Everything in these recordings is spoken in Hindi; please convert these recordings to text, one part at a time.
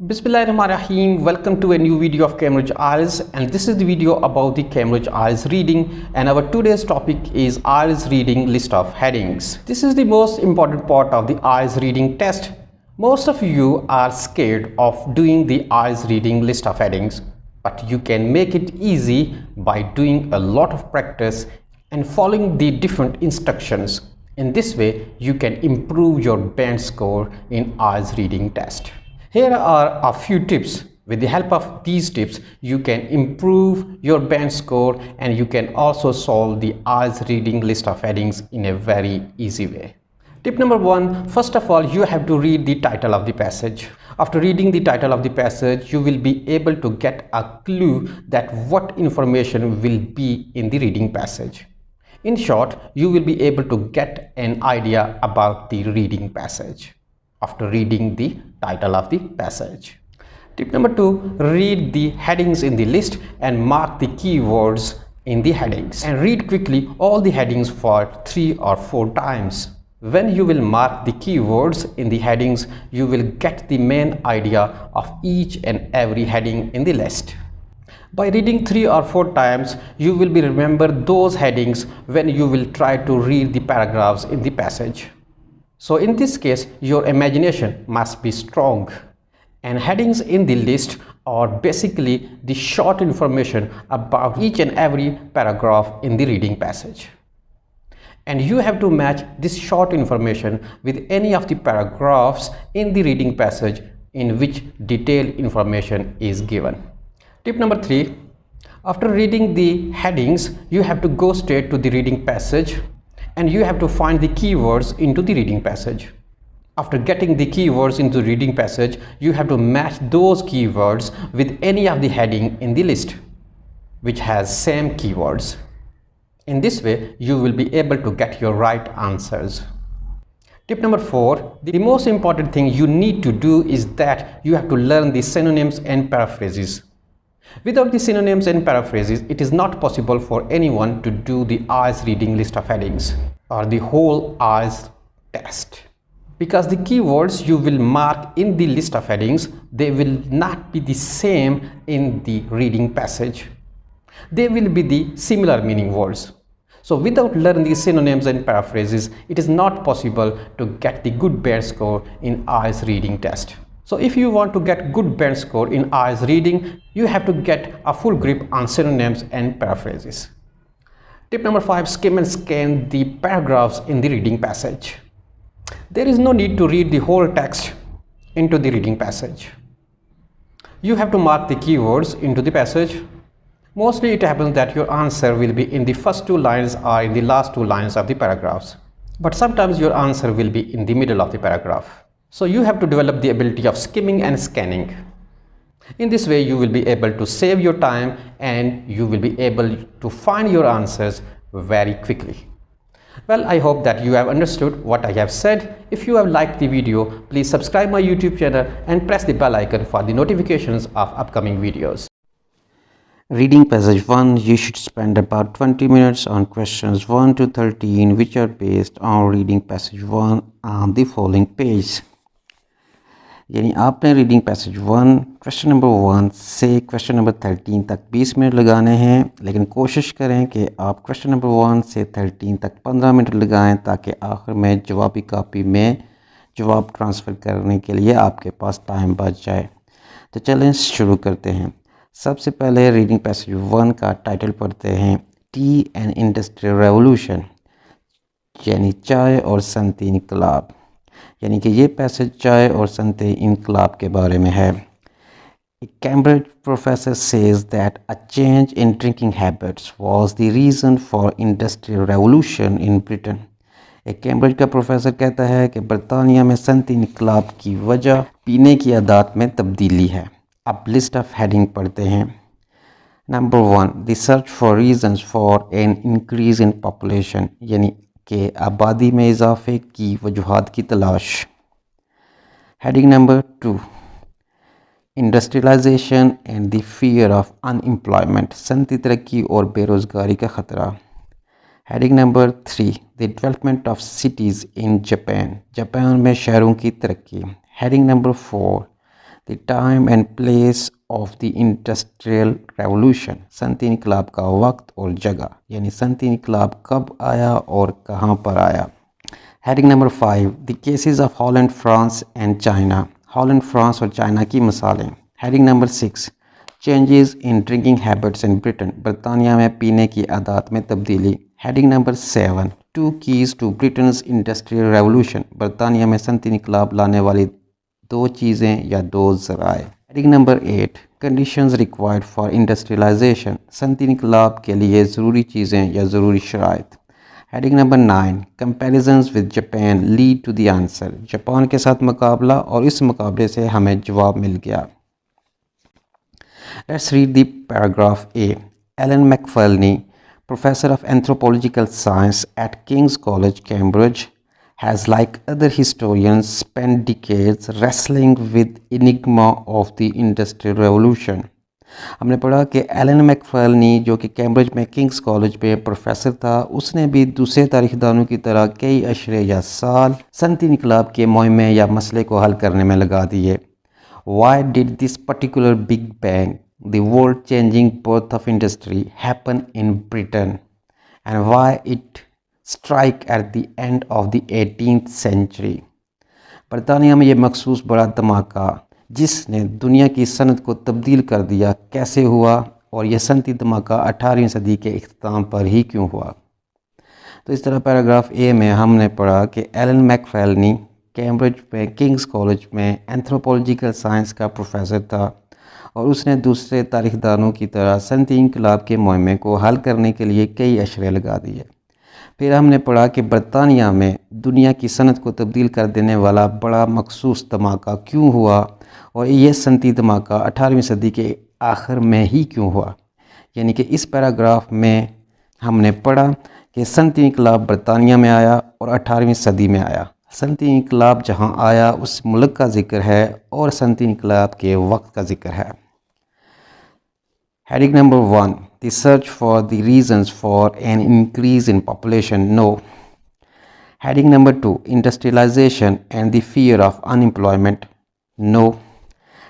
Bismillahirrahmanirrahim. Welcome to a new video of Cambridge IELTS, and this is the video about the Cambridge IELTS reading, and our today's topic is IELTS reading list of headings. This is the most important part of the IELTS reading test. Most of you are scared of doing the IELTS reading list of headings, but you can make it easy by doing a lot of practice and following the different instructions. In this way, you can improve your band score in IELTS reading test. Here are a few tips. With the help of these tips, you can improve your band score and you can also solve the IELTS reading list of headings in a very easy way. Tip number 1, first of all, you have to read the title of the passage. After reading the title of the passage, you will be able to get a clue that what information will be in the reading passage. In short, you will be able to get an idea about the reading passage after reading the title of the passage. Tip number 2, read the headings in the list and mark the keywords in the headings, and read quickly all the headings for 3 or 4 times. When you will mark the keywords in the headings, you will get the main idea of each and every heading in the list. By reading 3 or 4 times, you will be remember those headings when you will try to read the paragraphs in the passage. So in this case, your imagination must be strong, and headings in the list are basically the short information about each and every paragraph in the reading passage. And you have to match this short information with any of the paragraphs in the reading passage in which detailed information is given. Tip number 3, after reading the headings, you have to go straight to the reading passage and you have to find the keywords into the reading passage. After getting the keywords into the reading passage, you have to match those keywords with any of the heading in the list which has same keywords. In this way, you will be able to get your right answers. Tip number 4, the most important thing you need to do is that you have to learn the synonyms and paraphrases. Without the synonyms and paraphrases, it is not possible for anyone to do the IELTS reading list of headings or the whole IELTS test. Because the keywords you will mark in the list of headings, they will not be the same in the reading passage. They will be the similar meaning words. So without learning the synonyms and paraphrases, it is not possible to get the good band score in IELTS reading test. So if you want to get good band score in IELTS reading, you have to get a full grip on synonyms and paraphrases. Tip number 5, skim and scan the paragraphs in the reading passage. There is no need to read the whole text into the reading passage. You have to mark the keywords into the passage. Mostly it happens that your answer will be in the first 2 lines or in the last 2 lines of the paragraphs. But sometimes your answer will be in the middle of the paragraph. So you have to develop the ability of skimming and scanning. In this way, you will be able to save your time and you will be able to find your answers very quickly. Well, I hope that you have understood what I have said. If you have liked the video, please subscribe my YouTube channel and press the bell icon for the notifications of upcoming videos. Reading passage 1, you should spend about 20 minutes on questions 1 to 13 which are based on reading passage 1 on the following page. यानी आपने रीडिंग पैसेज 1 क्वेश्चन नंबर 1 से क्वेश्चन नंबर 13 तक 20 मिनट लगाने हैं, लेकिन कोशिश करें कि आप क्वेश्चन नंबर 1 से 13 तक 15 मिनट लगाएं ताकि आखिर में जवाबी कापी में जवाब ट्रांसफ़र करने के लिए आपके पास टाइम बच जाए। तो चलें शुरू करते हैं। सबसे पहले रीडिंग पैसेज 1 का टाइटल पढ़ते हैं, टी एंड इंडस्ट्रियल रेवोल्यूशन, यानी चाय और सनती इनकलाब। यानी कि ये पैसेज चाय और सनती इनकलाब के बारे में है। A Cambridge professor says that a change in drinking habits was the reason for industrial revolution in Britain. एक कैम्ब्रिज का प्रोफेसर कहता है कि बरतानिया में सनती इनकलाब की वजह पीने की आदत में तब्दीली है। अब लिस्ट ऑफ हेडिंग पढ़ते हैं। Number 1, the search for reasons for an increase in population, यानी कि आबादी में इजाफे की वजूहात की तलाश। Heading number 2, industrialisation and the fear of unemployment, सनती तरक्की और बेरोज़गारी का ख़तरा। Heading number 3, the development of cities in Japan, Japan में शहरों की तरक्की। Heading number 4, the time and place of the industrial revolution, सनती इनकलाब का वक्त और जगह, यानी सनती इनकलाब कब आया और कहाँ पर आया। Heading number 5, the cases of Holland, France and China, Holland, France और चाइना की मिसालें। Heading number 6, changes in drinking habits in Britain, बरतानिया में पीने की आदत में तब्दीली। Heading number 7, two keys to Britain's industrial revolution, बरतानिया में सनती इनकलाब लाने वाली दो चीज़ें या दो ज़राए। Heading number 8, conditions required for industrialization, सनती इनकलाब के लिए ज़रूरी चीज़ें या ज़रूरी शराइत। Heading number 9, comparisons with Japan lead to the answer, Japan के साथ मुकाबला और इस मुकाबले से हमें जवाब मिल गया। Let's read the paragraph A. Alan Macfarlane, professor of anthropological science at King's College, Cambridge, has, like other historians, spent decades wrestling with enigma of the Industrial Revolution. हमने पढ़ा कि एलन मैकफर्लनी जो कि कैम्ब्रिज में किंग्स कॉलेज में प्रोफेसर था, उसने भी दूसरे तारीखदानों की तरह कई अशरे या साल सनती इनकलाब के मुहिमे या मसले को हल करने में लगा दिए। Why did this particular Big Bang, the world-changing birth of industry, happen in Britain, and why it strike at the end of the 18th century? बरतानिया में यह मखसूस बड़ा धमाका जिसने दुनिया की सनत को तब्दील कर दिया कैसे हुआ, और यह सनती धमाका 18वीं सदी के इख्तिताम पर ही क्यों हुआ। तो इस तरह पैराग्राफ ए में हमने पढ़ा कि एलन मैकफर्लनी कैम्ब्रिज में किंग्स कॉलेज में एंथ्रोपोलॉजिकल साइंस का प्रोफेसर था और उसने दूसरे तारीखदानों की तरह सनती इनकलाब के मुहिमे को हल करने के लिए कई अशरे लगा दिए। फिर हमने पढ़ा कि बरतानिया में दुनिया की सनत को तब्दील कर देने वाला बड़ा मखसूस धमाका क्यों हुआ, और यह सनती धमाका 18वीं सदी के आखिर में ही क्यों हुआ। यानी कि इस पैराग्राफ में हमने पढ़ा कि सनती इनकलाब बरतानिया में आया और 18वीं सदी में आया। सनती इनकलाब जहाँ आया उस मुल्क का जिक्र है और सनती इनकलाब के वक्त का जिक्र है। Heading number 1, the search for the reasons for an increase in population, no. Heading number 2, industrialisation and the fear of unemployment, no.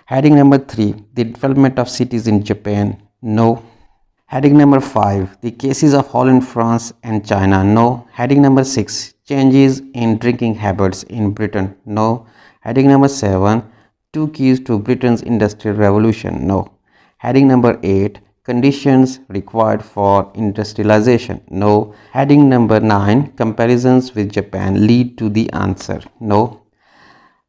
Heading number 3, the development of cities in Japan, no. Heading number 5, the cases of Holland, France and China, no. Heading number 6, changes in drinking habits in Britain, no. Heading number 7, two keys to Britain's industrial revolution, no. Heading number 8, conditions required for industrialization, no. Heading number 9, comparisons with Japan lead to the answer, no.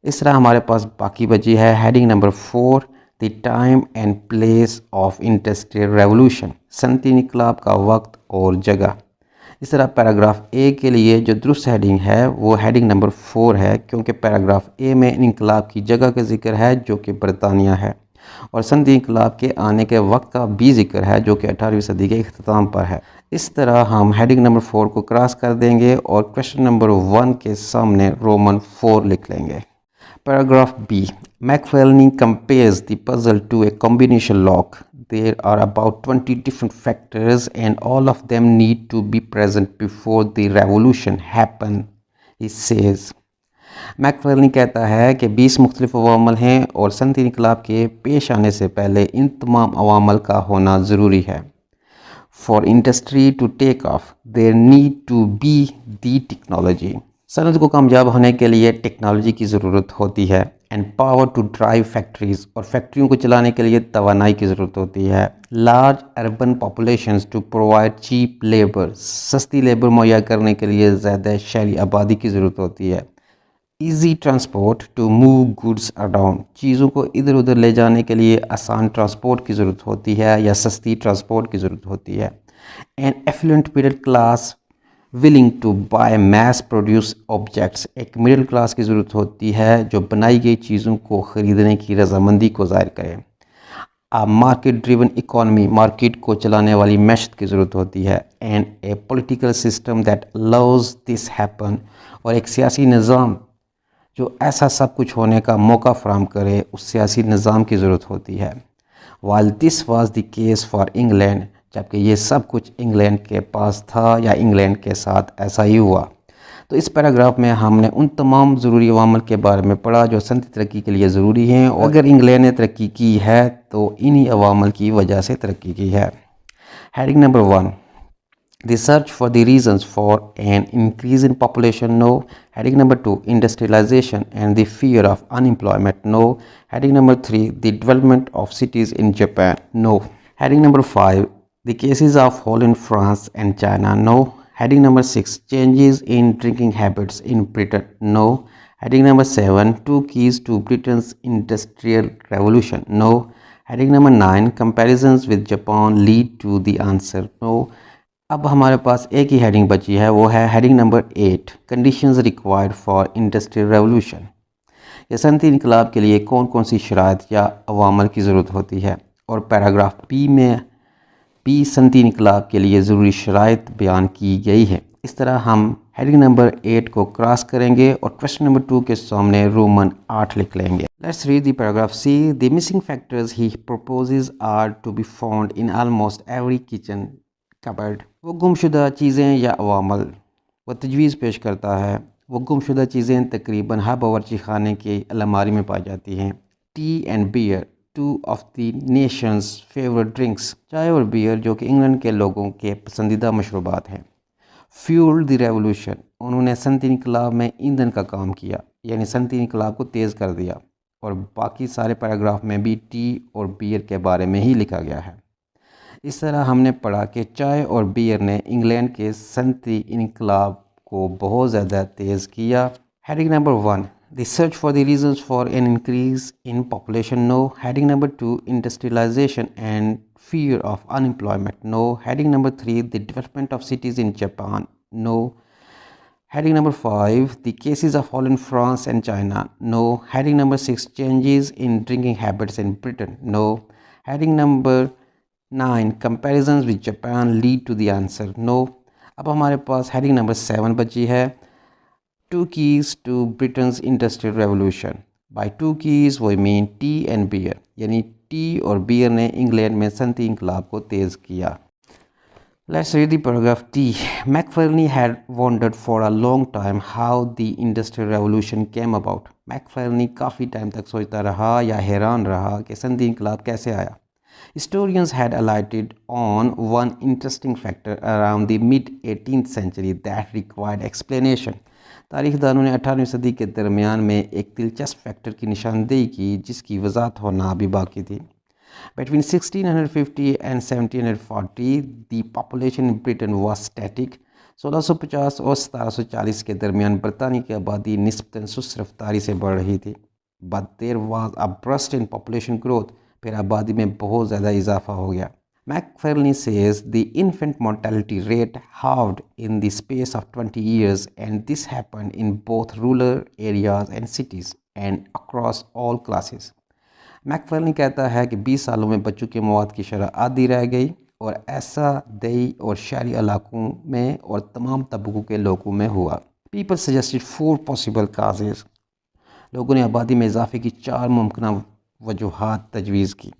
इस तरह हमारे पास बाकी बची है heading number 4, the time and place of industrial revolution, सनती इनकलाब का वक्त और जगह। इस तरह पैराग्राफ ए के लिए जो दुरुस्त हेडिंग है वो हेडिंग नंबर 4 है, क्योंकि पैराग्राफ ए में इनकलाब की जगह का जिक्र है जो कि बरतानिया है, और सनती इनकलाब के आने के वक्त का भी जिक्र है जो कि 18वीं सदी के इख्तिताम पर है। इस तरह हम हेडिंग नंबर 4 को क्रॉस कर देंगे और क्वेश्चन नंबर 1 के सामने रोमन 4 लिख लेंगे। Paragraph B. Macfarlane compares the puzzle to a combination lock. There are about 20 different factors and all of them need to be present before the revolution happen, he says. मैकफर्लनी कहता है कि 20 मुख्तलिफ अवामल हैं और सनती इनकलाब के पेश आने से पहले इन तमाम अवामल का होना ज़रूरी है। For industry to take off, there need to be the technology. Sanat को कामयाब होने के लिए टेक्नोलॉजी की ज़रूरत होती है। And power to drive factories, और फैक्ट्रियों को चलाने के लिए तवानाई की ज़रूरत होती है। Large urban populations to provide cheap labour, सस्ती लेबर मुहैया करने के लिए ज़्यादा शहरी आबादी की ज़रूरत होती है। Easy transport to move goods around, चीज़ों को इधर उधर ले जाने के लिए आसान ट्रांसपोर्ट की ज़रूरत होती है या सस्ती ट्रांसपोर्ट की ज़रूरत होती है। And affluent middle class willing to buy mass produce objects, एक मिडिल क्लास की ज़रूरत होती है जो बनाई गई चीज़ों को ख़रीदने की रजामंदी को ज़ाहिर करे। आ मार्केट ड्रिवन इकॉनमी, मार्केट को चलाने वाली मैशत की ज़रूरत होती है। And A political system that allows this happen, और एक सियासी निज़ाम जो ऐसा सब कुछ होने का मौका फराहम करे, उस सियासी निज़ाम की ज़रूरत होती है। While this was the case for England, जबकि ये सब कुछ इंग्लैंड के पास था या इंग्लैंड के साथ ऐसा ही हुआ। तो इस पैराग्राफ में हमने उन तमाम ज़रूरी अवामल के बारे में पढ़ा जो सनती तरक्की के लिए ज़रूरी हैं, और अगर इंग्लैंड ने तरक्की की है तो इन्हीं अवामल की वजह से तरक्की की है। Heading number 1, the search for the reasons for an increase in population, no. Heading number 2, industrialization and the fear of unemployment, no. Heading number 3, the development of cities in Japan, no. Heading number 5, the cases of hole in France and China, no. Heading number 6, changes in drinking habits in Britain, no. Heading number 7, 2 keys to Britain's industrial revolution, no. Heading number 9, comparisons with Japan lead to the answer, no. अब हमारे पास एक ही हेडिंग बची है, वो है heading number 8, conditions required for industrial revolution. या सनती इनकलाब के लिए कौन कौन सी शराइत या अवामल की ज़रूरत होती है, और पैराग्राफ बी में बी सनती इनकलाब के लिए ज़रूरी शराइत बयान की गई है। इस तरह हम हेडिंग नंबर 8 को क्रॉस करेंगे और क्वेश्चन नंबर 2 के सामने रोमन 8 लिख लेंगे। Let's read the paragraph C. The missing factors he proposes are to be found in almost every kitchen cupboard. वो गुमशुदा चीज़ें या अवामल वो तजवीज़ पेश करता है। वो गुमशुदा चीज़ें तकरीबन हर बावर्ची खाने की अलमारी में पाई जाती हैं। Tea and beer, two of the nation's favourite drinks, चाय और बियर जो कि इंग्लैंड के लोगों के पसंदीदा मशरूबात हैं। फ्यूल्ड द रेवोल्यूशन, उन्होंने सनती इनकलाब में ईंधन का काम किया, यानी सनती इनकलाब को तेज़ कर दिया। और बाकी सारे पैराग्राफ में भी टी और बियर के बारे में ही लिखा गया है। इस तरह हमने पढ़ा कि चाय और बियर ने इंग्लैंड के सनती इनकलाब को बहुत ज़्यादा तेज़ किया। Heading number 1, the search for the reasons for an increase in population, no. Heading number 2, industrialisation and fear of unemployment, no. Heading number 3, the development of cities in Japan, no. Heading number 5, the cases of hole in France and China, no. Heading number 6, changes in drinking habits in Britain, no. Heading number 9, comparisons with Japan lead to the answer, no. अब हमारे पास हेडिंग नंबर 7 बची है, 2 keys to Britain's industrial revolution. By 2 keys we mean tea and beer, यानी टी और बियर ने इंग्लैंड में सनती इनकलाब को तेज़ किया। Let's read the paragraph T. Macfarlane had wondered for a long time how the industrial revolution came about. Macfarlane काफ़ी टाइम तक सोचता रहा या हैरान रहा कि सनती इनकलाब कैसे आया। Historians had alighted on one interesting factor around the mid-18th century that required explanation. तारीखदानों ने 18वीं सदी के दरमियान में एक दिलचस्प फैक्टर की निशानदेही की जिसकी वजाहत होना अभी बाकी थी। Between 1650 and 1740 the population in Britain was static. 1650 और 1740 के दरमियान बरतानी की आबादी निस्बतन सुस्त रफ्तारी से बढ़ रही थी। But there was a burst in population growth. फिर आबादी में बहुत ज़्यादा इजाफा हो गया। Macfarlane says the infant mortality rate halved in the space of 20 years, and this happened in both rural areas and cities and across all classes. Macfarlane कहता है कि 20 सालों में बच्चों की मौत की शरह आधी रह गई, और ऐसा दही और शहरी इलाकों में और तमाम तबकों के लोगों में हुआ। People suggested 4 possible causes. लोगों ने आबादी में इजाफे की 4 मुमकिन वजूहात तजवीज़ की।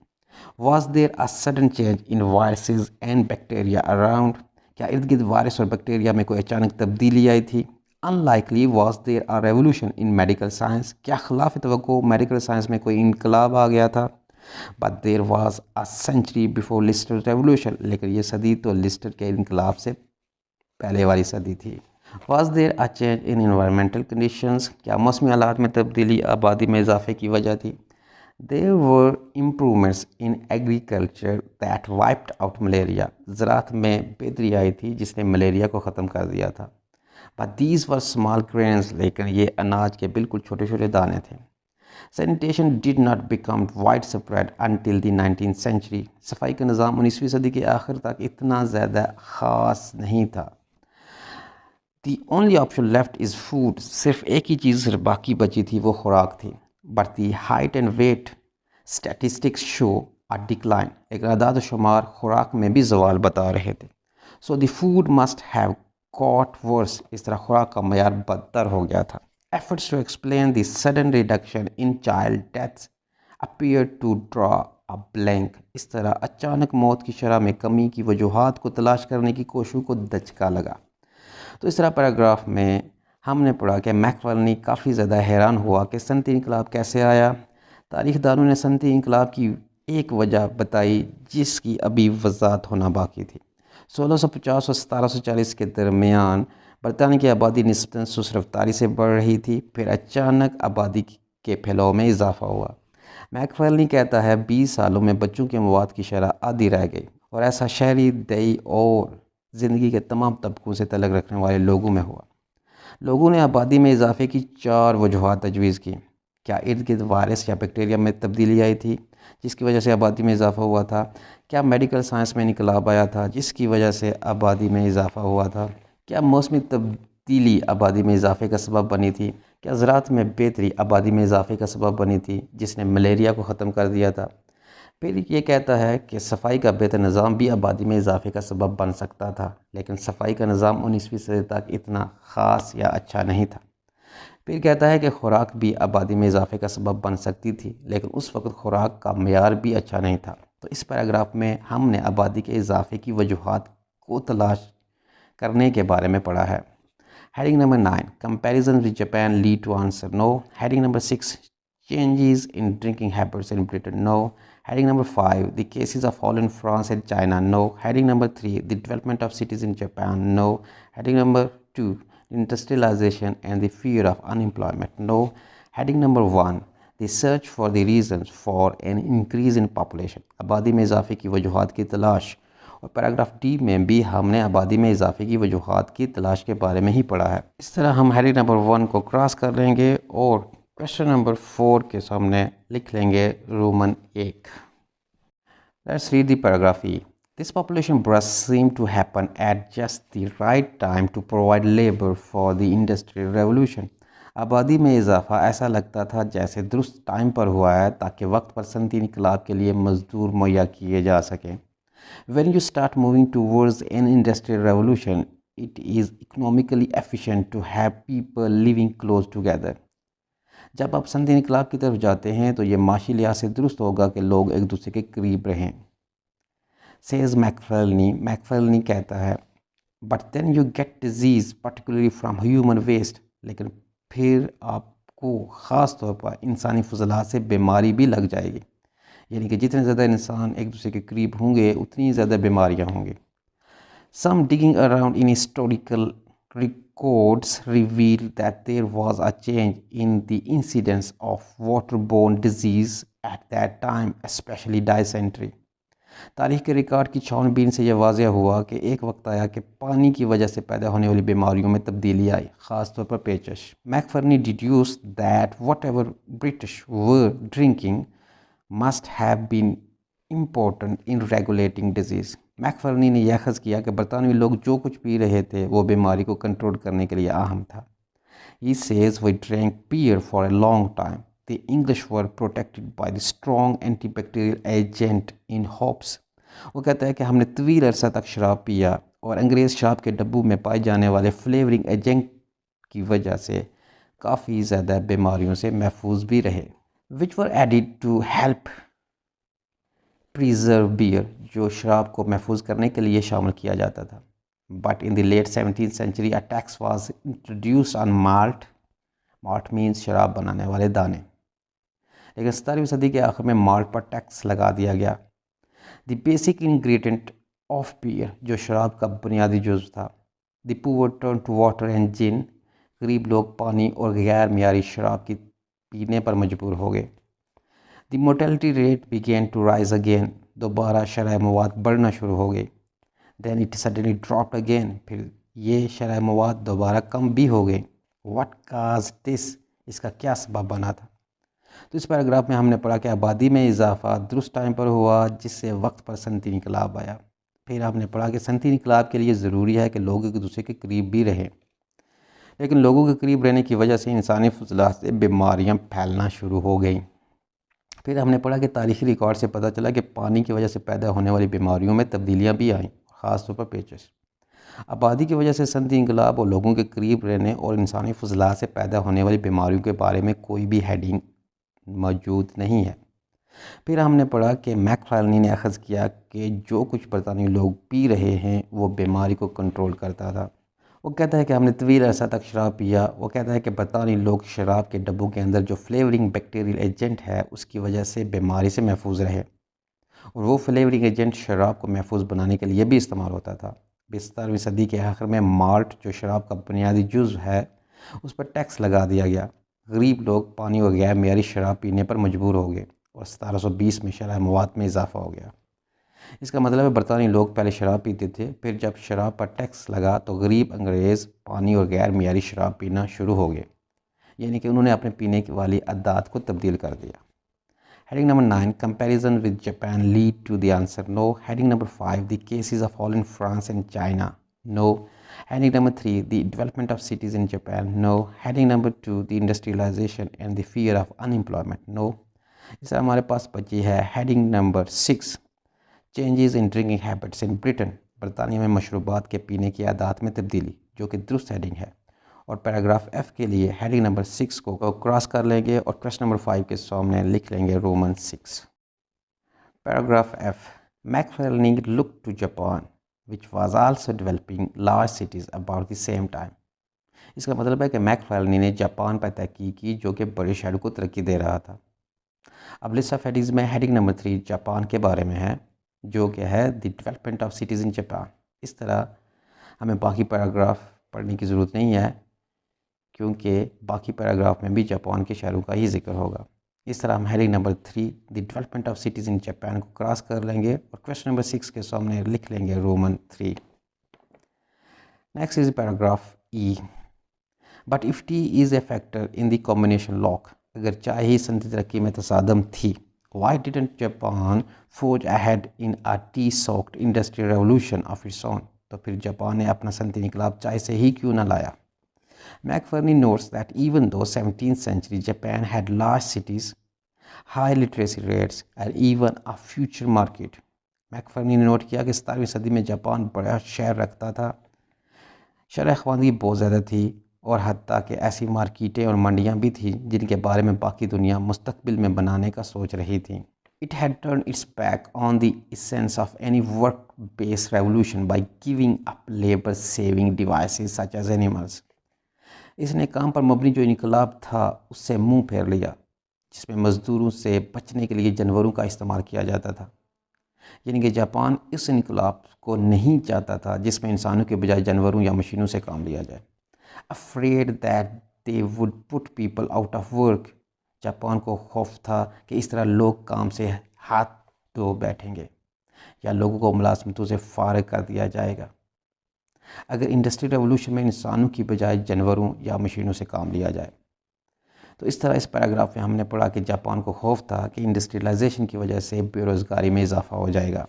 Was there a sudden change in viruses and bacteria around? क्या इर्द गिर्द वायरस और बैक्टीरिया में कोई अचानक तब्दीली आई थी? Unlikely. Was there a revolution in medical science? क्या खिलाफ तवक्को मेडिकल साइंस में कोई इनकलाब आ गया था? But there was a century before Lister's revolution. लेकिन ये सदी तो लिस्टर के इनकलाब से पहले वाली सदी थी। Was there a change in environmental conditions? क्या मौसमी हालात में तब्दीली आबादी में इजाफे की वजह थी? There were improvements in agriculture that wiped out malaria. ज़राअत में बेहतरी आई थी जिसने मलेरिया को ख़त्म कर दिया था। But these were small grains. लेकिन ये अनाज के बिल्कुल छोटे छोटे दाने थे। Sanitation did not become widespread until the 19th century. सफाई का निज़ाम 19वीं सदी के आखिर तक इतना ज़्यादा ख़ास नहीं था। The only option left is food. सिर्फ एक ही चीज़ बाकी बची थी, वो खुराक थी। But the height and weight statistics show a decline. एक आदाद शुमार खुराक में भी ज़वाल बता रहे थे। So the food must have got worse. इस तरह खुराक का मयार बदतर हो गया था। Efforts to explain the sudden reduction in child deaths appear to draw a blank. इस तरह अचानक मौत की शरह में कमी की वजूहात को तलाश करने की कोशिशों को दचका लगा। तो इस तरह पैराग्राफ में हमने पढ़ा कि मैकफर्नी काफ़ी ज़्यादा हैरान हुआ कि सनती इनकलाब कैसे आया। तारीखदानों ने सनती इनकलाब की एक वजह बताई जिसकी अभी वजाहत होना बाकी थी। 1650 और 1740 के दरमियान बरतानिया की आबादी निस्बतन सुस्त रफ्तारी से बढ़ रही थी। फिर अचानक आबादी के फैलाव में इजाफा हुआ। मैकफर्नी कहता है 20 सालों में बच्चों के मवाद की शरह आधी रह गई और ऐसा शहरी दई और ज़िंदगी के तमाम तबकों से तल्लुक़ रखने वाले लोगों में हुआ। लोगों ने आबादी में इजाफे की 4 वजूहात तजवीज़ की। क्या इर्द गिर्द वायरस या बैक्टीरिया में तब्दीली आई थी जिसकी वजह से आबादी में इजाफा हुआ था? क्या मेडिकल साइंस में इनकलाब आया था जिसकी वजह से आबादी में इजाफा हुआ था? क्या मौसमी तब्दीली आबादी में इजाफे का सबब बनी थी? क्या ज़राअत में बेहतरी आबादी में इजाफे का सबब बनी थी जिसने मलेरिया को ख़त्म कर दिया था? फिर ये कहता है कि सफाई का बेहतर निज़ाम भी आबादी में इजाफे का सबब बन सकता था, लेकिन सफाई का निज़ाम 19वीं सदी तक इतना ख़ास या अच्छा नहीं था। फिर कहता है कि खुराक भी आबादी में इजाफे का सबब बन सकती थी, लेकिन उस वक्त खुराक का मेयार भी अच्छा नहीं था। तो इस पैराग्राफ में हमने आबादी के इजाफे की वजूहात को तलाश करने के बारे में पढ़ा है। Heading number 9, comparison with Japan lead to answer no. Heading number 6, changes in drinking habits in Britain, no. Heading number 5, the cases of fall in France and China, no. Heading number 3, the development of cities in Japan, no. Heading number 2, industrialization and the fear of unemployment, no. Heading number 1, the search for the reasons for an increase in population, आबादी में इजाफे की वजूहात की तलाश। और पैराग्राफ डी में भी हमने आबादी में इजाफे की वजूहात की तलाश के बारे में ही पढ़ा है। इस तरह हम हेडिंग नंबर 1 को क्रॉस कर लेंगे और क्वेश्चन नंबर 4 के सामने लिख लेंगे Roman 1। Let's read the paragraph E. This population burst seemed to happen at just the right time to provide labor for the industrial revolution। आबादी में इजाफा ऐसा लगता था जैसे दुरुस्त टाइम पर हुआ है ताकि वक्त पर सनती इनकलाब के लिए मजदूर मुहैया किए जा सकें। When you start moving towards an industrial revolution, it is economically efficient to have people living close together। जब आप सनती इनकलाब की तरफ जाते हैं तो ये माशी लिहाज से दुरुस्त होगा कि लोग एक दूसरे के करीब रहें। सेज मैकफर्नी कहता है, but then you get disease particularly from human waste. लेकिन फिर आपको ख़ास तौर पर इंसानी फजलात से बीमारी भी लग जाएगी। यानी कि जितने ज़्यादा इंसान एक दूसरे के करीब होंगे उतनी ज़्यादा बीमारियाँ होंगी। Some digging around in historical records reveal that there was a change in the incidence of waterborne disease at that time, especially dysentery। तारीख के रिकॉर्ड की छानबीन से यह वाज़ह हुआ कि एक वक्त आया कि पानी की वजह से पैदा होने वाली बीमारियों में तब्दीली आई, ख़ास तौर पर पेचश। Macfarlane deduce that whatever British were drinking must have been important in regulating disease. Macfarlane ने यह अख़ज़ किया कि बरतानवी लोग जो कुछ पी रहे थे वो बीमारी को कंट्रोल करने के लिए अहम था। He says we drank beer for a long time. The English were protected by the strong antibacterial agent in hops। वो कहता है कि हमने तवील अरसा तक शराब पिया और अंग्रेज़ शराब के डब्बू में पाए जाने वाले फ्लेवरिंग एजेंट की वजह से काफ़ी ज़्यादा बीमारियों से महफूज भी रहे। Which were added to help preserve beer, जो शराब को महफूज करने के लिए शामिल किया जाता था। But in the late 17th century a tax was introduced on malt. Malt means शराब बनाने वाले दाने। लेकिन 17वीं सदी के आखिर में माल्ट पर टैक्स लगा दिया गया। The basic ingredient of beer, जो शराब का बुनियादी जुज़ था। The poor turn to water and gin. गरीब लोग पानी और गैर मियारी शराब की पीने पर मजबूर हो गए। The mortality rate began to rise again. दोबारा शरह मवाद बढ़ना शुरू हो गई। Then it suddenly dropped again. फिर ये शरह मवाद दोबारा कम भी हो गई। व्हाट काज दिस, इसका क्या सबब बना था? तो इस पैराग्राफ में हमने पढ़ा कि आबादी में इजाफा दुरुस्त टाइम पर हुआ जिससे वक्त पर सनती इनकलाब आया। फिर हमने पढ़ा कि सनती इनकलाब के लिए ज़रूरी है कि लोग एक दूसरे के करीब भी रहें, लेकिन लोगों के करीब रहने की वजह से इंसानी फजलात से बीमारियाँ फैलना शुरू हो गई। फिर हमने पढ़ा कि तारीख़ी रिकॉर्ड से पता चला कि पानी की वजह से पैदा होने वाली बीमारियों में तब्दीलियाँ भी आईं, ख़ास तौर पर पेचश। आबादी की वजह से सनती इनकलाब और लोगों के करीब रहने और इंसानी फजलात से पैदा होने वाली बीमारियों के बारे में कोई भी हेडिंग मौजूद नहीं है। फिर हमने पढ़ा कि मैकफर्नी ने अख़ज़ किया कि जो कुछ बरतानी लोग पी रहे हैं वो बीमारी को कंट्रोल करता था। वो कहता है कि हमने तवील अरसा तक शराब पिया। वो कहता है कि बरतानी लोग शराब के डब्बों के अंदर जो फ्लेवरिंग बैक्टीरियल एजेंट है उसकी वजह से बीमारी से महफूज रहे, और वो फ्लेवरिंग एजेंट शराब को महफूज बनाने के लिए भी इस्तेमाल होता था। 17वीं सदी के आखिर में माल्ट, जो शराब का बुनियादी जुज़ है, उस पर टैक्स लगा दिया गया। गरीब लोग पानी और गैर मेयारी शराब पीने पर मजबूर हो गए और 1720 में शराब मवाद में इजाफा हो गया। इसका मतलब है बरतानी लोग पहले शराब पीते थे, फिर जब शराब पर टैक्स लगा तो गरीब अंग्रेज़ पानी और गैर मेयारी शराब पीना शुरू हो गए, यानी कि उन्होंने अपने पीने वाली आदत को तब्दील कर दिया। Heading number 9, comparison with Japan lead to the answer no. Heading number 5, the cases of all in France and China, no. Heading number 3, the development of cities in Japan, no. Heading number 2, the industrialization and the fear of unemployment, no. इस हमारे पास बची है heading number 6, changes in drinking habits in Britain, बरतानिया में मशरूबात के पीने की आदत में तब्दीली, जो कि दुरुस्त हेडिंग है। और पैराग्राफ एफ के लिए हेडिंग नंबर 6 को क्रॉस कर लेंगे और क्वेश्चन नंबर 5 के सामने लिख लेंगे Roman 6। Paragraph F, Macfarlane look to Japan which was also developing large cities about the same time. इसका मतलब है कि मैकफेरनी ने जापान पर तहकीक की जो कि बड़े शहरों को तरक्की दे रहा था। अब लिस्ट ऑफ हेडिंग्स में हेडिंग नंबर 3 जापान के बारे में है, जो कि है the development of cities in Japan. इस तरह हमें बाकी पैराग्राफ पढ़ने की ज़रूरत नहीं है, क्योंकि बाकी पैराग्राफ में भी जापान के शहरों का ही जिक्र होगा। इस तरह हम heading number 3 the development of cities in Japan को क्रॉस कर लेंगे और क्वेश्चन नंबर 6 के सामने लिख लेंगे Roman 3। Next is paragraph E, but if T is a factor in the combination lock, अगर चाय ही सनती तरक्की में तसादम थी, Y didn't Japan forge ahead in a T soaked industrial revolution of its own, तो फिर जापान ने अपना सनती इनकलाब चाय से ही क्यों ना लाया। McFarlane notes that even though 17th century Japan had large cities, high literacy rates and even a future market, मैकफर्नी ने नोट किया कि 17वीं सदी में जापान बड़ा शहर रखता था, शरह ख्वानगी बहुत ज़्यादा थी और हत्ता कि ऐसी मार्केटें और मंडियाँ भी थीं जिनके बारे में बाकी दुनिया मुस्तकबिल में बनाने का सोच रही थी। It had turned its back on the essence of any work-based revolution by giving up labor-saving devices such as animals. इसने काम पर मबनी जो इनकलाब था उससे मुंह फेर लिया, जिसमें मज़दूरों से बचने के लिए जानवरों का इस्तेमाल किया जाता था। यानी कि जापान इस इनकलाब को नहीं चाहता था जिसमें इंसानों के बजाय जानवरों या मशीनों से काम लिया जाए। Afraid that they would put people out of work, Japan को खौफ था कि इस तरह लोग काम से हाथ धो बैठेंगे या लोगों को मुलाजमतों से फारिग कर दिया जाएगा अगर इंडस्ट्रियल रेवोल्यूशन में इंसानों की बजाय जानवरों या मशीनों से काम लिया जाए। तो इस तरह इस पैराग्राफ में हमने पढ़ा कि जापान को खौफ था कि इंडस्ट्रियलाइजेशन की वजह से बेरोज़गारी में इजाफा हो जाएगा।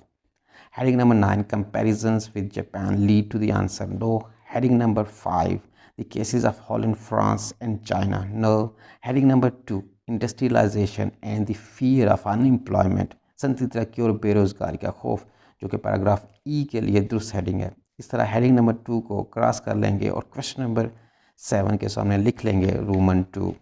Heading number 9, comparisons with Japan lead to the answer no. Heading number 5, the cases of Holland, France and China, no. Heading number 2, industrialisation and the fear of unemployment, सनती तरक्की और बेरोज़गारी का खौफ, जो कि पैराग्राफ ई के लिए दुरुस्त हेडिंग है। इस तरह हेडिंग नंबर 2 को क्रॉस कर लेंगे और क्वेश्चन नंबर 7 के सामने लिख लेंगे रोमन 2।